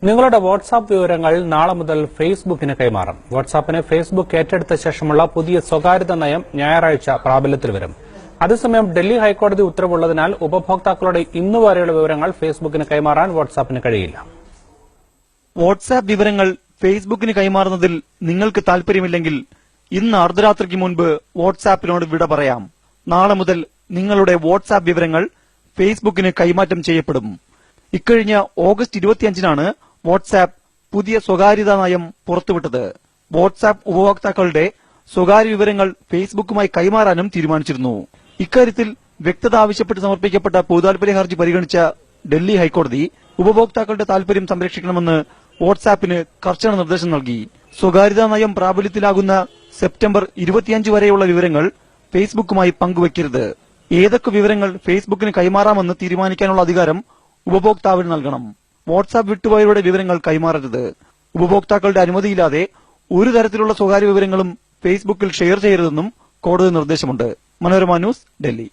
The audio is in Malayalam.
നിങ്ങളുടെ വാട്സാപ്പ് വിവരങ്ങൾ നാളെ മുതൽ ഫേസ്ബുക്കിന് കൈമാറും. വാട്സാപ്പിനെ ഫേസ്ബുക്ക് ഏറ്റെടുത്ത ശേഷമുള്ള പുതിയ സ്വകാര്യത നയം ഞായറാഴ്ച പ്രാബല്യത്തിൽ വരും. അതേസമയം ഡൽഹി ഹൈക്കോടതി ഉത്തരവുള്ളതിനാൽ ഉപഭോക്താക്കളുടെ ഇന്നുവരെയുള്ള വിവരങ്ങൾ ഫേസ്ബുക്കിന് കൈമാറാൻ വാട്സാപ്പിന് കഴിയില്ല. വാട്സാപ്പ് വിവരങ്ങൾ ഫേസ്ബുക്കിന് കൈമാറുന്നതിൽ നിങ്ങൾക്ക് താൽപര്യമില്ലെങ്കിൽ ഇന്ന് അർദ്ധരാത്രിക്ക് മുൻപ് വാട്സാപ്പിനോട് വിട പറയാം. നാളെ മുതൽ നിങ്ങളുടെ വാട്സാപ്പ് വിവരങ്ങൾ ഫേസ്ബുക്കിന് കൈമാറ്റം ചെയ്യപ്പെടും. ഇക്കഴിഞ്ഞ ഓഗസ്റ്റ് 25-നാണ് വാട്സാപ്പ് പുതിയ സ്വകാര്യതാ നയം പുറത്തുവിട്ടത്. വാട്സാപ്പ് ഉപഭോക്താക്കളുടെ സ്വകാര്യ വിവരങ്ങൾ ഫേസ്ബുക്കുമായി കൈമാറാനും തീരുമാനിച്ചിരുന്നു. ഇക്കാര്യത്തിൽ വ്യക്തത ആവശ്യപ്പെട്ട് സമർപ്പിക്കപ്പെട്ട പൊതുതാൽപര്യ ഹർജി പരിഗണിച്ച ഡൽഹി ഹൈക്കോടതി ഉപഭോക്താക്കളുടെ താൽപര്യം സംരക്ഷിക്കണമെന്ന് വാട്സാപ്പിന് കർശന നിർദ്ദേശം നൽകി. സ്വകാര്യതാ നയം പ്രാബല്യത്തിലാകുന്ന സെപ്റ്റംബർ 25 വരെയുള്ള വിവരങ്ങൾ ഫേസ്ബുക്കുമായി പങ്കുവയ്ക്കരുത്. ഏതൊക്കെ വിവരങ്ങൾ ഫേസ്ബുക്കിന് കൈമാറാമെന്ന് തീരുമാനിക്കാനുള്ള അധികാരം ഉപഭോക്താവിന് നൽകണം. വാട്സാപ്പ് വിട്ടുപോയവരുടെ വിവരങ്ങൾ കൈമാറരുത്. ഉപഭോക്താക്കളുടെ അനുമതിയില്ലാതെ ഒരു തരത്തിലുള്ള സ്വകാര്യ വിവരങ്ങളും ഫേസ്ബുക്കിൽ ഷെയർ ചെയ്യരുതെന്നും കോടതി നിർദ്ദേശമുണ്ട്. മനോരമ ന്യൂസ്, ഡൽഹി.